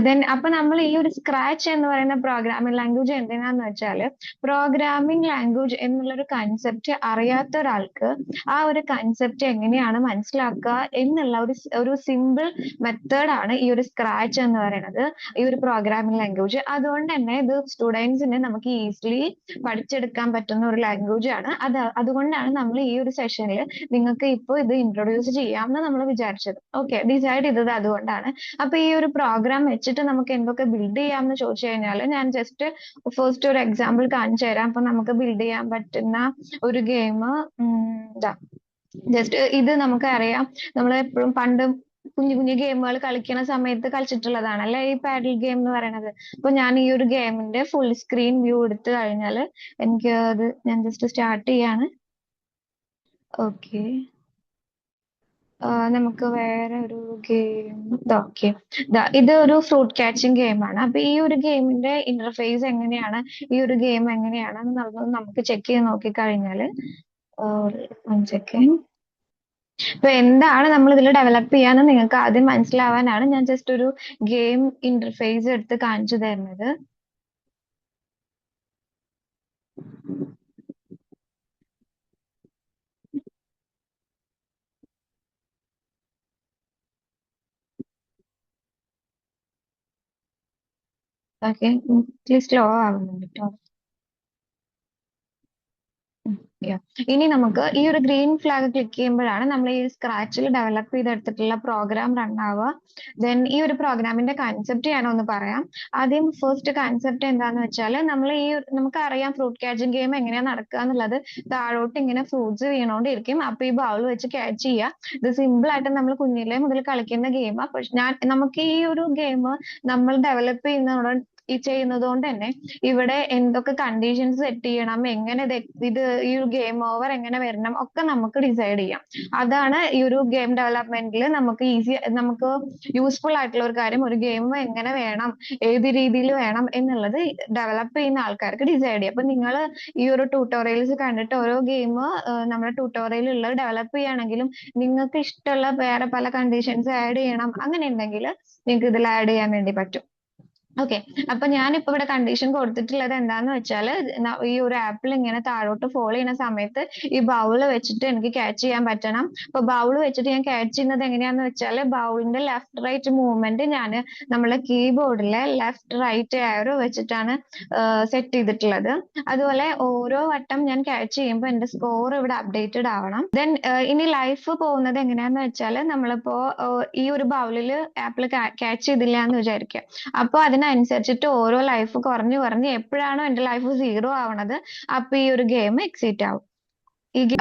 Then അപ്പൊ നമ്മൾ ഈ ഒരു സ്ക്രാച്ച് എന്ന് പറയുന്ന പ്രോഗ്രാമിംഗ് ലാംഗ്വേജ് എന്തിനാന്ന് വെച്ചാല് പ്രോഗ്രാമിംഗ് ലാംഗ്വേജ് എന്നുള്ള ഒരു കൺസെപ്റ്റ് അറിയാത്ത ഒരാൾക്ക് ആ ഒരു കൺസെപ്റ്റ് എങ്ങനെയാണ് മനസ്സിലാക്കുക എന്നുള്ള ഒരു സിമ്പിൾ മെത്തേഡാണ് ഈ ഒരു സ്ക്രാച്ച് എന്ന് പറയുന്നത്, ഈ ഒരു പ്രോഗ്രാമിംഗ് ലാംഗ്വേജ്. അതുകൊണ്ട് തന്നെ ഇത് സ്റ്റുഡൻസിന് നമുക്ക് ഈസിലി പഠിച്ചെടുക്കാൻ പറ്റുന്ന ഒരു ലാംഗ്വേജ് ആണ്. അതുകൊണ്ടാണ് നമ്മൾ ഈ ഒരു സെഷനിൽ നിങ്ങൾക്ക് ഇപ്പോൾ ഇത് ഇൻട്രൊഡ്യൂസ് ചെയ്യാമെന്ന് നമ്മൾ വിചാരിച്ചത്. ഓക്കെ, ഡിസൈഡ് ചെയ്തത് അതുകൊണ്ടാണ്. അപ്പൊ ഈ ഒരു പ്രോഗ്രാം വെച്ചിട്ട് നമുക്ക് എന്തൊക്കെ ബിൽഡ് ചെയ്യാമെന്ന് ചോദിച്ചു കഴിഞ്ഞാൽ ഞാൻ ജസ്റ്റ് ഫസ്റ്റ് ഒരു എക്സാമ്പിൾ കാണിച്ചു തരാം. അപ്പൊ നമുക്ക് ബിൽഡ് ചെയ്യാൻ പറ്റുന്ന ഒരു ഗെയിം ഇതാ. ജസ്റ്റ് ഇത് നമുക്കറിയാം, നമ്മൾ എപ്പോഴും പണ്ട് കുഞ്ഞു കുഞ്ഞു ഗെയിമുകൾ കളിക്കുന്ന സമയത്ത് കളിച്ചിട്ടുള്ളതാണ് അല്ലെ ഈ പാഡിൽ ഗെയിം എന്ന് പറയുന്നത്. അപ്പൊ ഞാൻ ഈ ഒരു ഗെയിമിന്റെ ഫുൾ സ്ക്രീൻ വ്യൂ എടുത്തു കഴിഞ്ഞാൽ എനിക്ക് അത് ഞാൻ ജസ്റ്റ് സ്റ്റാർട്ട് ചെയ്യാണ്. ഓക്കെ, നമുക്ക് വേറെ ഒരു ഗെയിം ഓക്കെ, ഇത് ഒരു ഫ്രൂട്ട് ക്യാച്ചിങ് ഗെയിമാണ്. അപ്പൊ ഈ ഒരു ഗെയിമിന്റെ ഇന്റർഫേസ് എങ്ങനെയാണ്, ഈ ഒരു ഗെയിം എങ്ങനെയാണെന്ന് നമുക്ക് ചെക്ക് ചെയ്ത് നോക്കിക്കഴിഞ്ഞാല് സെക്കൻഡ്, ഇപ്പൊ എന്താണ് നമ്മൾ ഇതിൽ ഡെവലപ്പ് ചെയ്യാന്ന് നിങ്ങൾക്ക് ആദ്യം മനസ്സിലാവാനാണ് ഞാൻ ജസ്റ്റ് ഒരു ഗെയിം ഇന്റർഫേസ് എടുത്ത് കാണിച്ചു തരുന്നത്. ഓക്കെ, സ്ലോ ആവുന്നുണ്ട് കേട്ടോ. Yeah. ഇനി നമുക്ക് ഈ ഒരു ഗ്രീൻ ഫ്ലാഗ് ക്ലിക്ക് ചെയ്യുമ്പോഴാണ് നമ്മൾ ഈ സ്ക്രാച്ചിൽ ഡെവലപ്പ് ചെയ്തെടുത്തിട്ടുള്ള പ്രോഗ്രാം റൺ ആവുക. ദെൻ ഈ ഒരു പ്രോഗ്രാമിന്റെ കൺസെപ്റ്റ് ഞാനൊന്ന് പറയാം. ആദ്യം ഫസ്റ്റ് കൺസെപ്റ്റ് എന്താന്ന് വെച്ചാൽ നമ്മൾ നമുക്കറിയാം ഫ്രൂട്ട് ക്യാച്ചിങ് ഗെയിം എങ്ങനെയാ നടക്കുക എന്നുള്ളത്. താഴോട്ട് ഇങ്ങനെ ഫ്രൂട്ട്സ് വീണോണ്ടിരിക്കും, അപ്പൊ ഈ ബൗൾ വെച്ച് ക്യാച്ച് ചെയ്യുക. ഇത് സിമ്പിൾ ആയിട്ട് നമ്മൾ കുഞ്ഞിലേ മുതൽ കളിക്കുന്ന ഗെയിമാണ്. പക്ഷെ നമുക്ക് ഈ ഒരു ഗെയിം നമ്മൾ ഡെവലപ്പ് ചെയ്യുന്നത് കൊണ്ട് തന്നെ ഇവിടെ എന്തൊക്കെ കണ്ടീഷൻസ് സെറ്റ് ചെയ്യണം, എങ്ങനെ ഇത് ഈ ഒരു ഗെയിം ഓവർ എങ്ങനെ വരണം ഒക്കെ നമുക്ക് ഡിസൈഡ് ചെയ്യാം. അതാണ് ഈ ഒരു ഗെയിം ഡെവലപ്മെന്റിൽ നമുക്ക് യൂസ്ഫുൾ ആയിട്ടുള്ള ഒരു കാര്യം. ഒരു ഗെയിം എങ്ങനെ വേണം, ഏത് രീതിയിൽ വേണം എന്നുള്ളത് ഡെവലപ്പ് ചെയ്യുന്ന ആൾക്കാർക്ക് ഡിസൈഡ് ചെയ്യാം. അപ്പൊ നിങ്ങൾ ഈ ഒരു ട്യൂട്ടോറിയൽസ് കണ്ടിട്ട് ഓരോ ഗെയിം നമ്മുടെ ട്യൂട്ടോറിയൽ ഉള്ളത് ഡെവലപ്പ് ചെയ്യുകയാണെങ്കിലും നിങ്ങൾക്ക് ഇഷ്ടമുള്ള വേറെ പല കണ്ടീഷൻസ് ആഡ് ചെയ്യണം അങ്ങനെ ഉണ്ടെങ്കിൽ നിങ്ങൾക്ക് ഇതിൽ ആഡ് ചെയ്യാൻ വേണ്ടി പറ്റും. ഓക്കെ, അപ്പൊ ഞാനിപ്പോ ഇവിടെ കണ്ടീഷൻ കൊടുത്തിട്ടുള്ളത് എന്താന്ന് വെച്ചാല് ഈ ഒരു ആപ്പിൾ ഇങ്ങനെ താഴോട്ട് ഫോളോ ചെയ്യുന്ന സമയത്ത് ഈ ബൗള് വെച്ചിട്ട് എനിക്ക് ക്യാച്ച് ചെയ്യാൻ പറ്റണം. അപ്പൊ ബൗള് വെച്ചിട്ട് ഞാൻ ക്യാച്ച് ചെയ്യുന്നത് എങ്ങനെയാന്ന് വെച്ചാല് ബൗളിന്റെ ലെഫ്റ്റ് റൈറ്റ് മൂവ്മെന്റ് ഞാൻ നമ്മളെ കീബോർഡിലെ ലെഫ്റ്റ് റൈറ്റ് ആരോ വെച്ചിട്ടാണ് സെറ്റ് ചെയ്തിട്ടുള്ളത്. അതുപോലെ ഓരോ വട്ടം ഞാൻ ക്യാച്ച് ചെയ്യുമ്പോൾ എന്റെ സ്കോർ ഇവിടെ അപ്ഡേറ്റഡ് ആവണം. ദെൻ ഇനി ലൈഫ് പോകുന്നത് എങ്ങനെയാന്ന് വെച്ചാല് നമ്മളിപ്പോ ഈ ഒരു ബൗളില് ആപ്പിൾ ക്യാച്ച് ചെയ്തില്ല എന്ന് വിചാരിക്കുക. അപ്പൊ അതിനനുസരിച്ചിട്ട് ഓരോ ലൈഫ് കുറഞ്ഞു കുറഞ്ഞ് എപ്പോഴാണോ എന്റെ ലൈഫ് സീറോ ആവണത് അപ്പൊ ഈ ഒരു ഗെയിം എക്സിറ്റ് ആവും.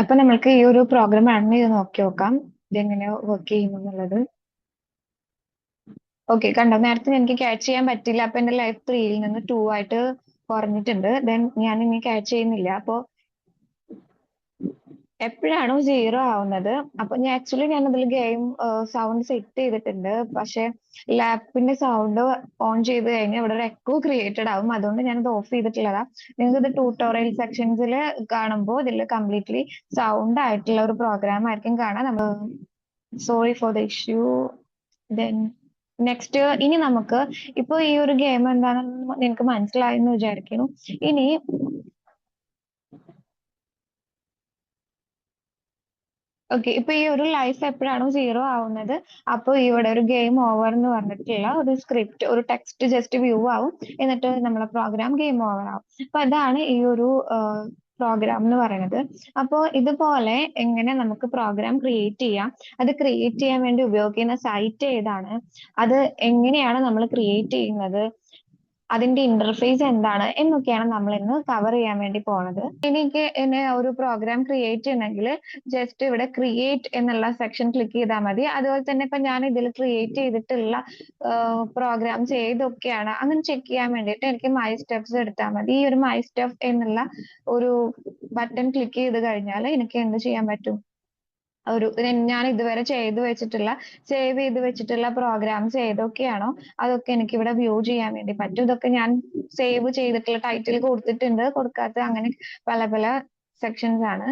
അപ്പൊ നമ്മൾക്ക് ഈ ഒരു പ്രോഗ്രാം റൺ ചെയ്ത് നോക്കി നോക്കാം ഇതെങ്ങനെ വർക്ക് ചെയ്യുന്നുള്ളത്. ഓക്കെ, കണ്ടോ, നേരത്തെ എനിക്ക് ക്യാച്ച് ചെയ്യാൻ പറ്റില്ല, അപ്പൊ എന്റെ ലൈഫ് 3ൽ നിന്ന് 2 ആയിട്ട് കുറഞ്ഞിട്ടുണ്ട്. ദെൻ ഞാൻ ഇനി ക്യാച്ച് ചെയ്യുന്നില്ല. അപ്പൊ എപ്പോഴാണോ സീറോ ആവുന്നത് അപ്പൊ ഞാൻ അതിൽ ഗെയിം സൗണ്ട് സെറ്റ് ചെയ്തിട്ടുണ്ട്. പക്ഷെ ലാപ്പിന്റെ സൗണ്ട് ഓൺ ചെയ്ത് കഴിഞ്ഞാൽ ഇവിടെ ഒരു എക്കോ ക്രിയേറ്റഡ് ആവും. അതുകൊണ്ട് ഞാനത് ഓഫ് ചെയ്തിട്ടുള്ളതാ. നിങ്ങൾക്ക് ഇത് ട്യൂട്ടോറിയൽ സെക്ഷൻസിൽ കാണുമ്പോൾ ഇതിൽ കംപ്ലീറ്റ്ലി സൗണ്ട് ആയിട്ടുള്ള ഒരു പ്രോഗ്രാം ആയിരിക്കും കാണാൻ. Sorry for the issue. Then next, ഇനി നമുക്ക് ഇപ്പൊ ഈ ഒരു ഗെയിം എന്താണെന്ന് നിനക്ക് മനസ്സിലായി എന്ന് വിചാരിക്കുന്നു. ഇനി ഓക്കെ, ഇപ്പൊ ഈ ഒരു ലൈഫ് എപ്പോഴാണോ സീറോ ആവുന്നത് അപ്പൊ ഇവിടെ ഒരു ഗെയിം ഓവർ എന്ന് പറഞ്ഞിട്ടുള്ള ഒരു സ്ക്രിപ്റ്റ്, ഒരു ടെക്സ്റ്റ് ജസ്റ്റ് വ്യൂ ആവും. എന്നിട്ട് നമ്മളെ പ്രോഗ്രാം ഗെയിം ഓവർ ആവും. അപ്പൊ അതാണ് ഈ ഒരു പ്രോഗ്രാം എന്ന് പറയുന്നത്. അപ്പോ ഇതുപോലെ എങ്ങനെ നമുക്ക് പ്രോഗ്രാം ക്രിയേറ്റ് ചെയ്യാം, അത് ക്രിയേറ്റ് ചെയ്യാൻ വേണ്ടി ഉപയോഗിക്കുന്ന സൈറ്റ് ഏതാണ്, അത് എങ്ങനെയാണ് നമ്മൾ ക്രിയേറ്റ് ചെയ്യുന്നത്, അതിന്റെ ഇന്റർഫേസ് എന്താണ് എന്നൊക്കെയാണ് നമ്മൾ ഇന്ന് കവർ ചെയ്യാൻ വേണ്ടി പോണത്. എനിക്ക് എന്നെ ഒരു പ്രോഗ്രാം ക്രിയേറ്റ് ചെയ്യണമെങ്കിൽ ജസ്റ്റ് ഇവിടെ ക്രിയേറ്റ് എന്നുള്ള സെക്ഷൻ ക്ലിക്ക് ചെയ്താൽ മതി. അതുപോലെ തന്നെ ഇപ്പൊ ഞാൻ ഇതിൽ ക്രിയേറ്റ് ചെയ്തിട്ടുള്ള പ്രോഗ്രാംസ് ഏതൊക്കെയാണ് അങ്ങനെ ചെക്ക് ചെയ്യാൻ വേണ്ടിയിട്ട് എനിക്ക് മൈ സ്റ്റെപ്സ് എടുത്താൽ മതി. ഈ ഒരു മൈ സ്റ്റെപ്പ് എന്നുള്ള ഒരു ബട്ടൺ ക്ലിക്ക് ചെയ്ത് കഴിഞ്ഞാൽ എനിക്ക് എന്ത് ചെയ്യാൻ പറ്റും, ഞാൻ ഇതുവരെ സേവ് ചെയ്ത് വെച്ചിട്ടുള്ള പ്രോഗ്രാംസ് ഏതൊക്കെയാണോ അതൊക്കെ എനിക്ക് ഇവിടെ വ്യൂ ചെയ്യാൻ വേണ്ടി പറ്റും. ഇതൊക്കെ ഞാൻ സേവ് ചെയ്തിട്ടുള്ള ടൈറ്റിൽ കൊടുത്തിട്ടുണ്ട്, കൊടുക്കാത്ത അങ്ങനെ പല പല സെക്ഷൻസ് ആണ്.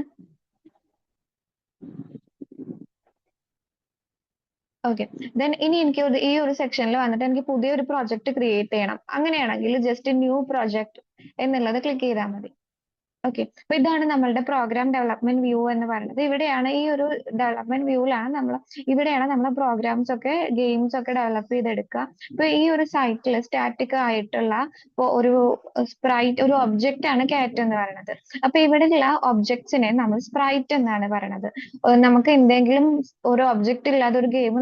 ഓക്കെ. ദെൻ ഇനി എനിക്ക് ഈ ഒരു സെക്ഷനിൽ വന്നിട്ട് എനിക്ക് പുതിയൊരു പ്രോജക്റ്റ് ക്രിയേറ്റ് ചെയ്യണം. അങ്ങനെയാണെങ്കിൽ ജസ്റ്റ് ന്യൂ പ്രോജക്റ്റ് എന്നുള്ളത് ക്ലിക്ക് ചെയ്താൽ മതി. ഓക്കെ. അപ്പൊ ഇതാണ് നമ്മളുടെ പ്രോഗ്രാം ഡെവലപ്മെന്റ് വ്യൂ എന്ന് പറയുന്നത്. ഇവിടെയാണ് ഈ ഒരു ഡെവലപ്മെന്റ് വ്യൂവിലാണ് ഇവിടെയാണ് നമ്മൾ പ്രോഗ്രാംസ് ഒക്കെ ഗെയിംസ് ഒക്കെ ഡെവലപ്പ് ചെയ്തെടുക്കുക. ഇപ്പൊ ഈ ഒരു സൈറ്റിൽ സ്റ്റാറ്റിക് ആയിട്ടുള്ള ഇപ്പൊ ഒരു ഒബ്ജക്റ്റ് ആണ് കാറ്റ് എന്ന് പറയുന്നത്. അപ്പൊ ഇവിടെയുള്ള ഒബ്ജക്ട്സിനെ നമ്മൾ സ്പ്രൈറ്റ് എന്നാണ് പറയുന്നത്. നമുക്ക് എന്തെങ്കിലും ഒരു ഒബ്ജക്റ്റ് ഇല്ലാതെ ഒരു ഗെയിം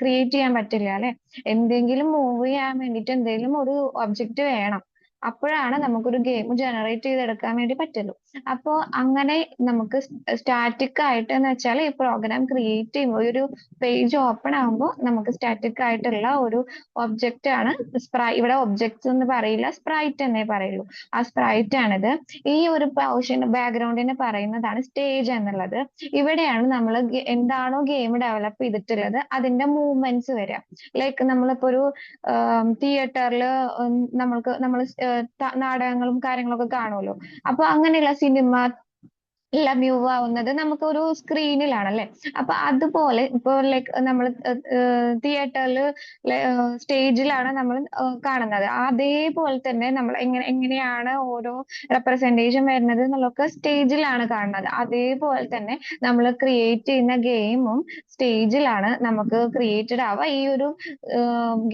ക്രിയേറ്റ് ചെയ്യാൻ പറ്റില്ല അല്ലെ. എന്തെങ്കിലും മൂവ് ചെയ്യാൻ വേണ്ടിയിട്ട് എന്തെങ്കിലും ഒരു ഒബ്ജക്റ്റ് വേണം. അപ്പോഴാണ് നമുക്കൊരു ഗെയിം ജനറേറ്റ് ചെയ്തെടുക്കാൻ വേണ്ടി പറ്റുള്ളൂ. അപ്പോ അങ്ങനെ നമുക്ക് സ്റ്റാറ്റിക് ആയിട്ട് എന്ന് വെച്ചാൽ ഈ പ്രോഗ്രാം ക്രിയേറ്റ് ചെയ്യുമ്പോൾ ഒരു പേജ് ഓപ്പൺ ആകുമ്പോൾ നമുക്ക് സ്റ്റാറ്റിക് ആയിട്ടുള്ള ഒരു ഒബ്ജക്റ്റ് ആണ് ഇവിടെ ഒബ്ജക്ട്സ് എന്ന് പറയില്ല, സ്പ്രൈറ്റ് എന്നേ പറയുള്ളൂ. ആ സ്പ്രൈറ്റ് ആണിത്. ഈ ഒരു ബാക്ക്ഗ്രൗണ്ടിന് പറയുന്നതാണ് സ്റ്റേജ് എന്നുള്ളത്. ഇവിടെയാണ് നമ്മൾ എന്താണോ ഗെയിം ഡെവലപ്പ് ചെയ്തിട്ടുള്ളത് അതിന്റെ മൂവ്മെന്റ്സ് വരിക. ലൈക്ക് നമ്മളിപ്പോ ഒരു തിയേറ്ററിൽ നമ്മൾ നാടകങ്ങളും കാര്യങ്ങളൊക്കെ കാണുമല്ലോ. അപ്പൊ അങ്ങനെയുള്ള സിനിമ എല്ലാം വ്യൂ ആവുന്നത് നമുക്ക് ഒരു സ്ക്രീനിലാണല്ലേ. അപ്പൊ അതുപോലെ ഇപ്പൊ ലൈക്ക് നമ്മൾ തിയേറ്ററിൽ സ്റ്റേജിലാണ് നമ്മൾ കാണുന്നത്. അതേപോലെ തന്നെ നമ്മൾ എങ്ങനെയാണ് ഓരോ റെപ്രസെന്റേഷൻ വരുന്നത് എന്നുള്ളതൊക്കെ സ്റ്റേജിലാണ് കാണുന്നത്. അതേപോലെ തന്നെ നമ്മൾ ക്രിയേറ്റ് ചെയ്യുന്ന ഗെയിമും സ്റ്റേജിലാണ് നമുക്ക് ക്രിയേറ്റഡ് ആവുക. ഈ ഒരു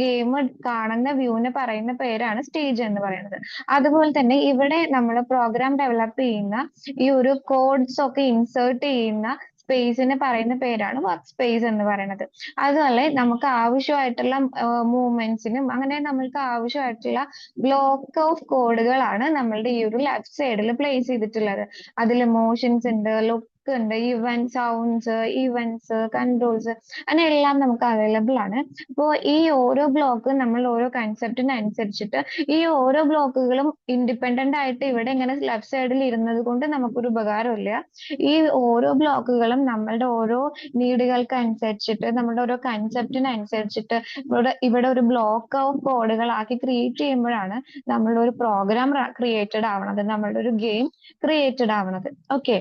ഗെയിം കാണുന്ന വ്യൂവിന് പറയുന്ന പേരാണ് സ്റ്റേജ് എന്ന് പറയുന്നത്. അതുപോലെ തന്നെ ഇവിടെ നമ്മൾ പ്രോഗ്രാം ഡെവലപ്പ് ചെയ്യുന്ന ഈ ഒരു കോഡ്സ് ഒക്കെ ഇൻസേർട്ട് ചെയ്യുന്ന സ്പേസിന് പറയുന്ന പേരാണ് വർക്ക് സ്പേസ് എന്ന് പറയുന്നത്. അതുപോലെ നമുക്ക് ആവശ്യമായിട്ടുള്ള മൂവ്മെന്റ്സിനും അങ്ങനെ നമ്മൾക്ക് ആവശ്യമായിട്ടുള്ള ബ്ലോക്ക് ഓഫ് കോഡുകളാണ് നമ്മളുടെ ഈ ഒരു ലെഫ്റ്റ് സൈഡിൽ പ്ലേസ് ചെയ്തിട്ടുള്ളത്. അതിൽ മോഷൻസ് ഉണ്ട്, ലുക്ക് ഉണ്ട്, സൗണ്ട്സ്, ഇവന്റ്സ്, കൺട്രോൾസ് അങ്ങനെ എല്ലാം നമുക്ക് അവൈലബിൾ ആണ്. അപ്പോ ഈ ഓരോ ബ്ലോക്കും നമ്മൾ ഓരോ കൺസെപ്റ്റിനനുസരിച്ചിട്ട് ഈ ഓരോ ബ്ലോക്കുകളും ഇൻഡിപെൻഡന്റ് ആയിട്ട് ഇവിടെ ഇങ്ങനെ ലെഫ്റ്റ് സൈഡിൽ ഇരുന്നത് കൊണ്ട് നമുക്കൊരു ഉപകാരമില്ല. ഈ ഓരോ ബ്ലോക്കുകളും നമ്മളുടെ ഓരോ നീഡുകൾക്ക് അനുസരിച്ചിട്ട് നമ്മുടെ ഓരോ കൺസെപ്റ്റിനനുസരിച്ചിട്ട് ഇവിടെ ഒരു ബ്ലോക്ക് ഓഫ് കോഡുകളാക്കി ക്രിയേറ്റ് ചെയ്യുമ്പോഴാണ് നമ്മളുടെ ഒരു പ്രോഗ്രാം ക്രിയേറ്റഡ് ആവണത്, നമ്മളുടെ ഒരു ഗെയിം ക്രിയേറ്റഡ് ആവണത്. ഓക്കെ.